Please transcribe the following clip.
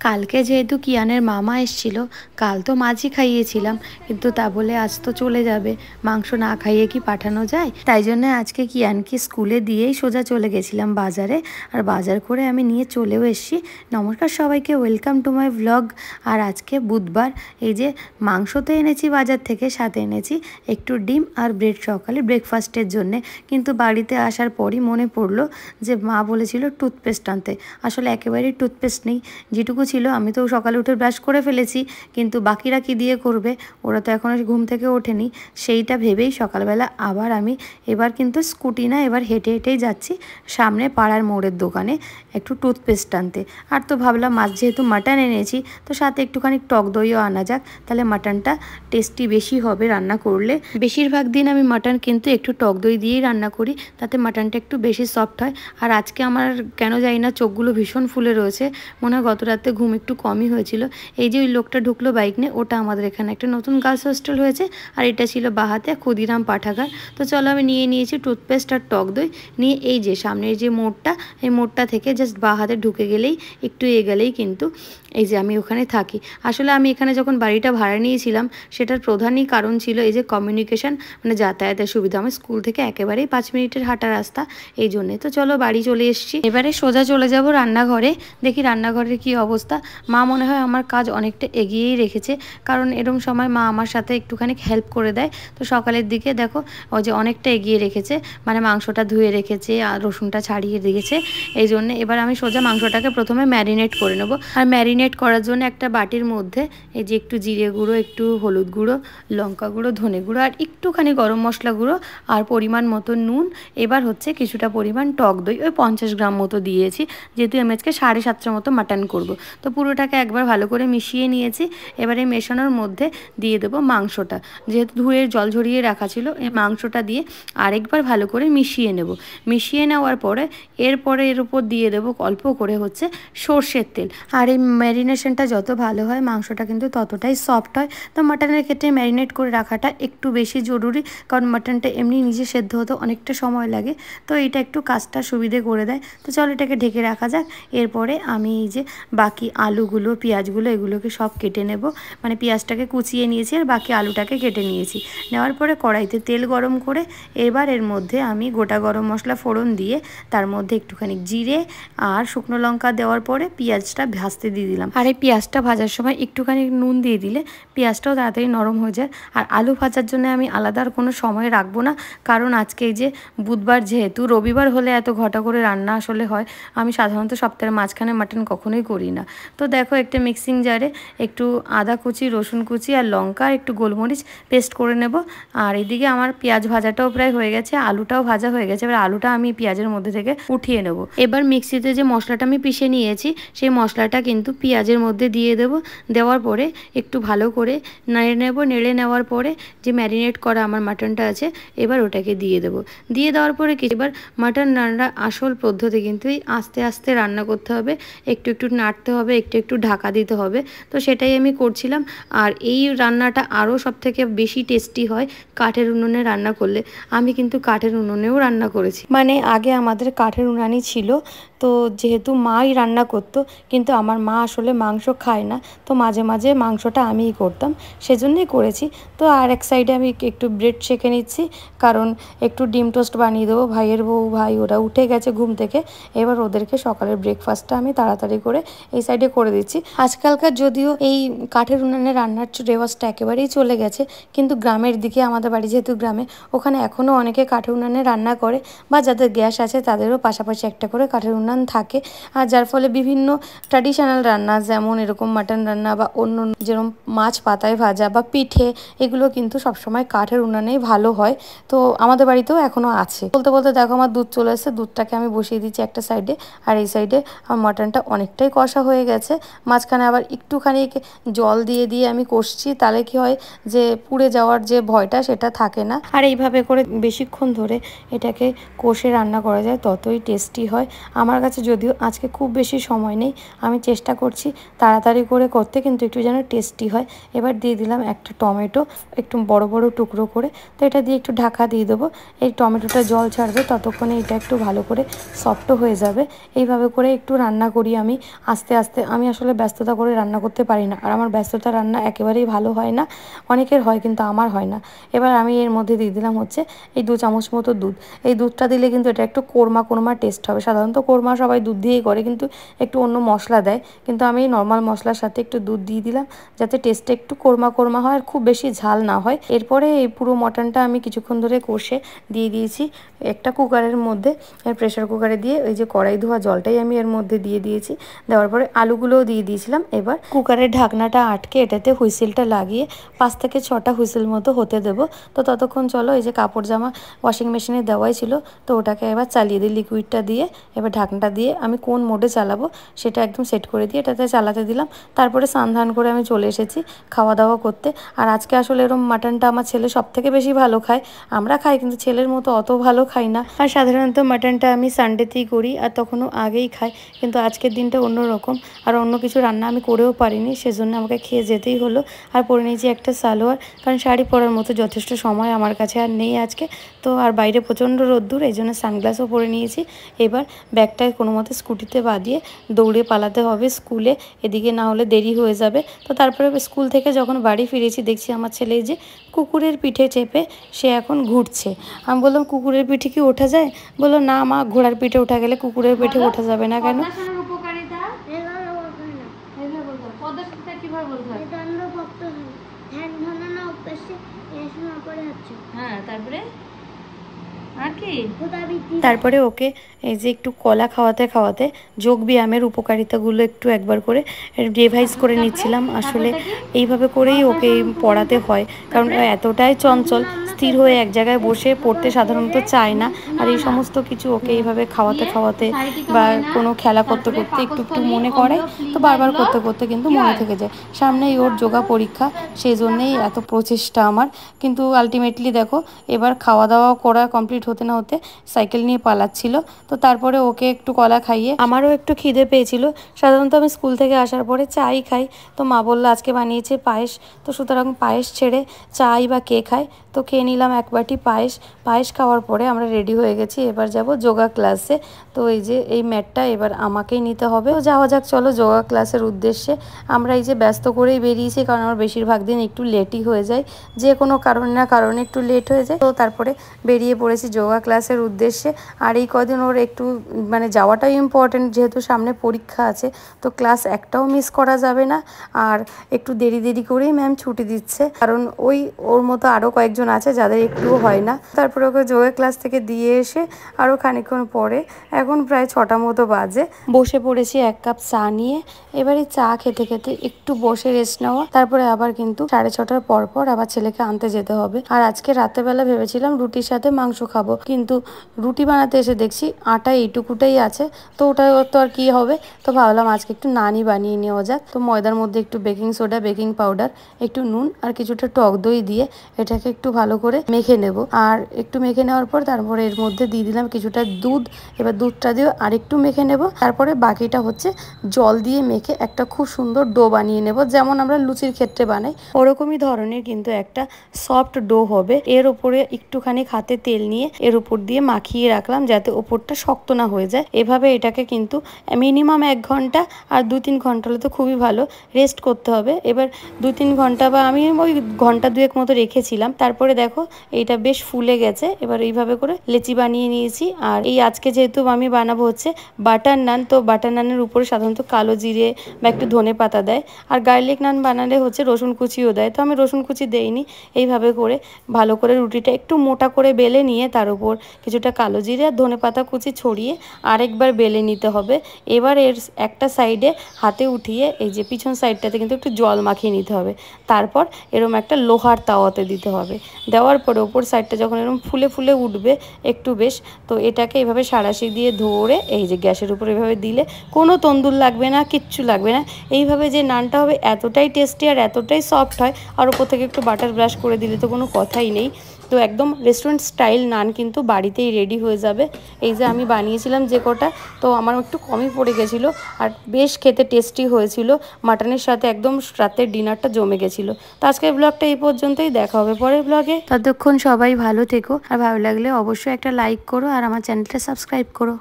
কালকে যেহেতু কিয়ানের মামা এসেছিল, কাল তো মাছই খাইয়েছিলাম, কিন্তু তা বলে আজ তো চলে যাবে, মাংস না খাইয়ে কি পাঠানো যায়? তাই জন্য আজকে কিয়ানকে স্কুলে দিয়েই সোজা চলে গেছিলাম বাজারে। আর বাজার করে আমি নিয়ে চলেও এসেছি। নমস্কার সবাইকে, ওয়েলকাম টু মাই ভ্লগ। আর আজকে বুধবার, এই যে মাংস তো এনেছি বাজার থেকে, সাথে এনেছি একটু ডিম আর ব্রেড সকালে ব্রেকফাস্টের জন্যে। কিন্তু বাড়িতে আসার পরই মনে পড়লো যে মা বলেছিল টুথপেস্ট আনতে। আসলে একেবারেই টুথপেস্ট নেই, যেটুকু ছিল আমি তো সকালে উঠে ব্রাশ করে ফেলেছি, কিন্তু বাকিরা কি দিয়ে করবে, ওরা তো এখনও ঘুম থেকে ওঠেনি। সেইটা ভেবেই সকালবেলা আবার আমি এবার কিন্তু স্কুটি না, এবার হেঁটে হেঁটেই যাচ্ছি সামনে পাড়ার মোড়ের দোকানে একটু টুথপেস্ট আনতে। আর তো ভাবলাম মাছ যেহেতু মাটন এনেছি, তো সাথে একটুখানি টক দইও আনা যাক, তাহলে মাটনটা টেস্টি বেশি হবে রান্না করলে। বেশিরভাগ দিন আমি মাটন কিন্তু একটু টক দই দিয়েই রান্না করি, তাতে মাটনটা একটু বেশি সফট হয়। আর আজকে আমার কেন জানি না চোখগুলো ভীষণ ফুলে রয়েছে, মনে হয় গত রাতে ঘুম একটু কমই হয়েছিল। এই যে ওই লোকটা ঢুকলো বাইক নিয়ে, ওটা আমাদের এখানে একটা নতুন গার্লস হোস্টেল হয়েছে, আর এটা ছিল বাহাতে ক্ষুদিরাম পাঠাগার। তো চলো আমি নিয়ে নিয়েছি টুথপেস্ট আর টক দই নিয়ে, এই যে সামনের যে মোড়টা, এই মোড়টা থেকে জাস্ট বাহাতে ঢুকে গেলেই, একটু এগোলেই কিন্তু এই যে আমি ওখানে থাকি। আসলে আমি এখানে যখন বাড়িটা ভাড়া নিয়েছিলাম, সেটার প্রধানই কারণ ছিল এই যে কমিউনিকেশন, মানে যাতায়াতের সুবিধা। আমার স্কুল থেকে একেবারেই 5 মিনিটের হাঁটা রাস্তা, এই জন্যে। তো চলো বাড়ি চলে এসেছি, এবারে সোজা চলে যাব রান্নাঘরে। দেখি রান্নাঘরের কি অবস্থা। মা মনে হয় আমার কাজ অনেকটা এগিয়েই রেখেছে, কারণ এরম সময় মা আমার সাথে একটুখানি হেল্প করে দেয়। তো সকালের দিকে দেখো ও যে অনেকটা এগিয়ে রেখেছে, মানে মাংসটা ধুয়ে রেখেছে আর রসুনটা ছাড়িয়ে রেখেছে। এই জন্যে এবার আমি সোজা মাংসটাকে প্রথমে ম্যারিনেট করে নেবো। আর ম্যারিনেট করার জন্য একটা বাটির মধ্যে এই যে একটু জিরে গুঁড়ো, একটু হলুদ গুঁড়ো, লঙ্কা গুঁড়ো, ধনে গুঁড়ো আর একটুখানি গরম মশলা গুঁড়ো আর পরিমাণ মতো নুন। এবার হচ্ছে কিছুটা পরিমাণ টক দই, ওই 50 গ্রাম মতো দিয়েছি, যেহেতু আমি আজকে 750 মতো মাটন করব। তো পুরোটাকে একবার ভালো করে মিশিয়ে নিয়েছি। এবারে মেশানোর মধ্যে দিয়ে দেবো মাংসটা, যেহেতু ধুয়ে জল ঝরিয়ে রাখা ছিল, এই মাংসটা দিয়ে আরেকবার ভালো করে মিশিয়ে নেব। মিশিয়ে নেওয়ার পরে এরপরে এর উপর দিয়ে দেবো অল্প করে হচ্ছে সর্ষের তেল। আর এই ম্যারিনেশনটা যত ভালো হয়, মাংসটা কিন্তু ততটাই সফট হয়। তো মাটনের ক্ষেত্রে ম্যারিনেট করে রাখাটা একটু বেশি জরুরি, কারণ মাটনটা এমনি নিজে সেদ্ধ হতে অনেকটা সময় লাগে। তো এটা একটু কাজটা সুবিধে করে দেয়। তো চলো এটাকে ঢেকে রাখা যাক। এরপরে আমি এই যে বাকি আলুগুলো, পেঁয়াজগুলো, এগুলোকে সব কেটে নেব। মানে পেঁয়াজটাকে কুচিয়ে নিয়েছি আর বাকি আলুটাকে কেটে নিয়েছি। নেওয়ার পরে কড়াইতে তেল গরম করে এবার এর মধ্যে আমি গোটা গরম মশলা ফোড়ন দিয়ে, তার মধ্যে একটুখানি জিরে আর শুকনো লঙ্কা দেওয়ার পরে পেঁয়াজটা ভাজতে দিয়ে দিলাম। আর এই পেঁয়াজটা ভাজার সময় একটুখানি নুন দিয়ে দিলে পেঁয়াজটাও তাড়াতাড়ি নরম হয়ে যায়। আর আলু ভাজার জন্য আমি আলাদা আর কোনো সময় রাখবো না, কারণ আজকে এই যে বুধবার, যেহেতু রবিবার হলে এত ঘটা করে রান্না আসলে হয়। আমি সাধারণত সপ্তাহের মাঝখানে মাটন কখনোই করি না। তো দেখো একটা মিক্সিং জারে একটু আদা কুচি, রসুন কুচি আর লঙ্কা আর একটু গোলমরিচ পেস্ট করে নেব। আর এদিকে আমার পেঁয়াজ ভাজাটাও প্রায় হয়ে গেছে, আলুটাও ভাজা হয়ে গেছে। এবার আলুটা আমি পেঁয়াজের মধ্যে থেকে উঠিয়ে নেব। এবার মিক্সিতে যে মশলাটা আমি পিষে নিয়েছি, সেই মশলাটা কিন্তু পেঁয়াজের মধ্যে দিয়ে দেব। দেওয়ার পরে একটু ভালো করে নেড়ে নেব। নেড়ে নেওয়ার পরে যে ম্যারিনেট করা আমার মাটনটা আছে, এবার ওটাকে দিয়ে দেব। দিয়ে দেওয়ার পরে কি, এবার মাটন রান্নার আসল পদ্ধতি কিন্তু এই আস্তে আস্তে রান্না করতে হবে, একটু একটু নাড়তে হবে, একটু একটু ঢাকা দিতে হবে। তো সেটাই আমি করছিলাম। আর এই রান্নাটা আরও সবথেকে বেশি টেস্টি হয় কাঠের উনুনে রান্না করলে। আমি কিন্তু কাঠের উনুনেও রান্না করেছি, মানে আগে আমাদের কাঠের উনানই ছিল। তো যেহেতু মাই রান্না করতো, কিন্তু আমার মা আসলে মাংস খায় না, তো মাঝে মাঝে মাংসটা আমিই করতাম, সেজন্যই করেছি। তো আর এক সাইডে আমি একটু ব্রেড সেঁকে নিচ্ছি, কারণ একটু ডিম টোস্ট বানিয়ে দেবো। ভাইয়ের বউ ভাই ওরা উঠে গেছে ঘুম থেকে, এবার ওদেরকে সকালের ব্রেকফাস্টটা আমি তাড়াতাড়ি করে এই সাইডে করে দিচ্ছি। আজকালকার যদিও এই কাঠের উনানে রান্নার রেওয়াজটা একেবারেই চলে গেছে, কিন্তু গ্রামের দিকে, আমাদের বাড়ি যেহেতু গ্রামে, ওখানে এখনও অনেকে কাঠের উনানে রান্না করে, বা যাদের গ্যাস আছে তাদেরও পাশাপাশি একটা করে কাঠের উনান থাকে। আর যার ফলে বিভিন্ন ট্র্যাডিশনাল রান্না, যেমন এরকম মাটন রান্না বা অন্য যেরকম মাছ পাতায় ভাজা বা পিঠে, এগুলো কিন্তু সবসময় কাঠের উনানেই ভালো হয়। তো আমাদের বাড়িতেও এখনও আছে। বলতে বলতে দেখো আমার দুধ চলে এসেছে, দুধটাকে আমি বসিয়ে দিচ্ছি একটা সাইডে। আর এই সাইডে আমার মাটনটা অনেকটাই কষা হয়ে গেছে। মাঝখানে আবার একটুখানি জল দিয়ে দিয়ে আমি কষছি, তাহলে কি হয় যে পুড়ে যাওয়ার যে ভয়টা সেটা থাকে না। আর এইভাবে করে বেশিক্ষণ ধরে এটাকে কষে রান্না করা যায়, ততই টেস্টি হয়। আমার আমার কাছে যদিও আজকে খুব বেশি সময় নেই, আমি চেষ্টা করছি তাড়াতাড়ি করে করতে, কিন্তু একটু যেন টেস্টি হয়। এবার দিয়ে দিলাম একটা টমেটো, একটু বড় বড় টুকরো করে। তো এটা দিয়ে একটু ঢাকা দিয়ে দেবো। এই টমেটোটা জল ছাড়বে, ততক্ষণে এটা একটু ভালো করে সফটও হয়ে যাবে। এইভাবে করে একটু রান্না করি আমি আস্তে আস্তে। আমি আসলে ব্যস্ততা করে রান্না করতে পারি না, আর আমার ব্যস্ততা রান্না একেবারেই ভালো হয় না। অনেকের হয় কিন্তু আমার হয় না। এবার আমি এর মধ্যে দিয়ে দিলাম হচ্ছে এই 2 চামচ মতো দুধ। এই দুধটা দিলে কিন্তু এটা একটু কোরমা কোরমা টেস্ট হবে। সাধারণত কোরমা সবাই দুধ দিয়েই করে, কিন্তু একটু অন্য মশলা দেয়, কিন্তু আমি নর্মাল মশলার সাথে একটু দুধ দিয়ে দিলাম যাতে টেস্টটা একটু কোরমা কোরমা হয় আর খুব বেশি ঝাল না হয়। এরপরে এই পুরো মটনটা আমি কিছুক্ষণ ধরে কষে দিয়ে দিয়েছি একটা কুকারের মধ্যে। প্রেশার কুকারে দিয়ে ওই যে কড়াই ধোয়া জলটাই আমি এর মধ্যে দিয়ে দিয়েছি। দেওয়ার পরে আলুগুলোও দিয়ে দিয়েছিলাম। এবার কুকারের ঢাকনাটা আটকে এটাতে হুইসেলটা লাগিয়ে 5 থেকে 6টা হুইসেল মতো হতে দেবো। তো ততক্ষণ চলো, এই যে কাপড় জামা ওয়াশিং মেশিনে দেওয়াই ছিল, তো ওটাকে এবার চালিয়ে দিই লিকুইডটা দিয়ে। এবার ঢাকনাটা দিয়ে আমি কোন মোডে চালাবো সেটা একদম সেট করে দিয়ে এটাতে চালাতে দিলাম। তারপরে স্নান করে আমি চলে এসেছি খাওয়া দাওয়া করতে। আর আজকে আসলে এরকম মাটনটা আমার ছেলে সব থেকে বেশি ভালো খায়। আমরা খাই কিন্তু ছেলের মতো অত ভালো খাই না। আর সাধারণত মাটনটা আমি সানডেতেই করি, আর তখনও আগেই খাই, কিন্তু আজকের দিনটা অন্যরকম। আর অন্য কিছু রান্না আমি করেও পারিনি, সেজন্য আমাকে খেয়ে যেতেই হলো। আর পরে নিয়েছি একটা সালোয়ার, কারণ শাড়ি পরার মতো যথেষ্ট সময় আমার কাছে আর নেই আজকে। তো আর বাইরে প্রচণ্ড রোদ্দুর, এই জন্য সানগ্লাসও পরে নিয়েছি। এবার ব্যাগটায় কোনো মতে স্কুটিতে বাঁধিয়ে দৌড়ে পালাতে হবে স্কুলে, এদিকে না হলে দেরি হয়ে যাবে। তো তারপরে স্কুল থেকে যখন বাড়ি ফিরেছি দেখছি আমার ছেলে যে কুকুরের পিঠে চেপে সে এখন ঘুরছে। আমি বললাম, কুকুরের পিঠে কি ওঠা যায়? বললো, না মা, ঘোড়ার পিঠে ওঠা গেলে কুকুরের পিঠে ওঠা যাবে না। কেন? হ্যাঁ, তারপরে ওকে এই যে একটু কলা খাওয়াতে খাওয়াতে যোগ ব্যায়ামের উপকারিতাগুলো একটু একবার করে রিভাইজ করে নিচ্ছিলাম। আসলে এইভাবে করেই ওকে পড়াতে হয়, কারণ এতটাই চঞ্চল, স্থির হয়ে এক জায়গায় বসে পড়তে সাধারণত চায় না। আর এই সমস্ত কিছু ওকে এইভাবে খাওয়াতে খাওয়াতে বা কোনো খেলা করতে করতে একটু একটু মনে করাই, তো বারবার করতে করতে কিন্তু মনে থেকে যায়। সামনেই ওর যোগা পরীক্ষা, সেই জন্যেই এত প্রচেষ্টা আমার। কিন্তু আলটিমেটলি দেখো, এবার খাওয়া দাওয়া করা কমপ্লিট হতে না হতে সাইকেল নিয়ে পালাচ্ছিল। তো তারপরে ওকে একটু কলা খাইয়ে আমারও একটু খিদে পেয়েছিল। সাধারণত আমি স্কুল থেকে আসার পরে চাই খাই, তো মা বললো আজকে বানিয়েছে পায়েস, তো সুতরাং পায়েস ছেড়ে চাই বা কে খায়, তো খেয়ে নিলাম এক বাটি পায়েস। পায়েস খাওয়ার পরে আমরা রেডি হয়ে গেছি, এবার যাব যোগা ক্লাসে। তো এই যে এই ম্যাটটা এবার আমাকেই নিতে হবে। তো যাওয়া যাক চলো যোগা ক্লাসের উদ্দেশ্যে। আমরা এই যে ব্যস্ত করেই বেরিয়েছি, কারণ আমার বেশিরভাগ দিন একটু লেটই হয়ে যায়, যে কোনো কারণে না কারণে একটু লেট হয়ে যায়। তো তারপরে বেরিয়ে পড়েছি যোগা ক্লাসের উদ্দেশ্যে। আর এই কদিন ওর একটু মানে যাওয়াটাই ইম্পর্টেন্ট, যেহেতু সামনে পরীক্ষা আছে, তো ক্লাস একটাও মিস করা যাবে না। আর একটু দেরি দেরি করেই ম্যাম ছুটি দিচ্ছে, কারণ ওর মতো আরও কয়েকজন আছে যাদের একটুও হয় না। তারপরে ওকে যোগা ক্লাস থেকে দিয়ে এসে আরও খানিকক্ষণ পরে, এখন প্রায় 6টা মতো বাজে, বসে পড়েছি 1 কাপ চা নিয়ে। এবারে চা খেতে খেতে একটু বসে রেস্ট নেওয়া, তারপরে আবার কিন্তু 6:30টার পর পর আবার ছেলেকে আনতে যেতে হবে। আর আজকে রাতেরবেলা ভেবেছিলাম রুটির সাথে মাংস খাবো, কিন্তু রুটি বানাতে এসে দেখছি আটা এইটুকুটাই আছে, তো ওটা তো আর কি হবে। তো ভাবলাম আজকে একটু নানই বানিয়ে নেওয়া যাক। তো ময়দার মধ্যে একটু বেকিং সোডা, বেকিং পাউডার, একটু নুন আর কিছুটা টক দই দিয়ে এটাকে একটু ভালো করে মেখে নেব। আর একটু মেখে নেওয়ার পর তারপরে এর মধ্যে দিয়ে দিলাম কিছুটা দুধ। এবার দুধটা দিয়ে আরেকটু মেখে নেব। তারপরে বাকিটা হচ্ছে জল দিয়ে মেখে একটা খুব সুন্দর ডো বানিয়ে নেব, যেমন আমরা লুচির ক্ষেত্রে বানাই ওরকমই ধরনের, কিন্তু একটা সফট ডো হবে। এর উপরে একটুখানি হাতে তেল নিয়ে এর উপর দিয়ে মাখিয়ে রাখলাম, যাতে ওপরটা শক্ত না হয়ে যায়। এভাবে এটাকে কিন্তু মিনিমাম 1 ঘন্টা, আর 2-3 ঘন্টা হলে তো খুবই ভালো, রেস্ট করতে হবে। এবার 2-3 ঘন্টা বা আমি ওই ঘন্টা 2-1 মতো রেখেছিলাম। তারপরে দেখো এইটা বেশ ফুলে গেছে। এবার এইভাবে করে লেচি বানিয়ে নিয়েছি। আর এই আজকে যেহেতু আমি বানাবো হচ্ছে বাটার নান, তো বাটার নানের উপরে সাধারণত কালো জিরে বা একটু ধনে পাতা দেয়, আর গার্লিক নান বানালে হচ্ছে রসুন কুচিও দেয়, তো আমি রসুন কুচি দেইনি। এইভাবে করে ভালো করে রুটিটা একটু মোটা করে বেলে নিয়ে তার উপর কিছুটা কালো জিরে আর ধনে পাতা কুচি ছড়িয়ে আরেকবার বেলে নিতে হবে। এবার এর একটা সাইডে হাতে উঠিয়ে এই যে পিছন সাইডটাতে কিন্তু একটু জল মাখিয়ে নিতে হবে। তারপর এরকম একটা লোহার তাওয়াতে দিতে হবে। দেওয়ার পরে ওপর সাইডটা যখন এরকম ফুলে ফুলে উঠবে একটু বেশ, তো এটাকে এভাবে সাঁড়াশি দিয়ে ধরে এই যে গ্যাসের উপর এভাবে দিলে কোনো তন্দুর লাগবে না, কিচ্ছু লাগবে না। এইভাবে যে নানটা হবে এতটাই টেস্টি আর এতটাই সফট হয়, আর ওপর থেকে একটু বাটার ব্রাশ করে দিলে তো কোনো কথাই নেই। তো একদম রেস্টুরেন্ট স্টাইল নান কিন্তু বাড়িতেই রেডি হয়ে যাবে। এই যে আমি বানিয়েছিলাম যে কটা, তো আমার একটু কমই পড়ে গেছিলো আর বেশ খেতে টেস্টি হয়েছিল। মাটনের সাথে একদম রাতের ডিনারটা জমে গেছিলো। তো আজকের ব্লগটা এই পর্যন্তই, দেখা হবে পরের ব্লগে। ততক্ষণ সবাই ভালো থেকো, আর ভালো লাগলে অবশ্যই একটা লাইক করো আর আমার চ্যানেলটা সাবস্ক্রাইব করো।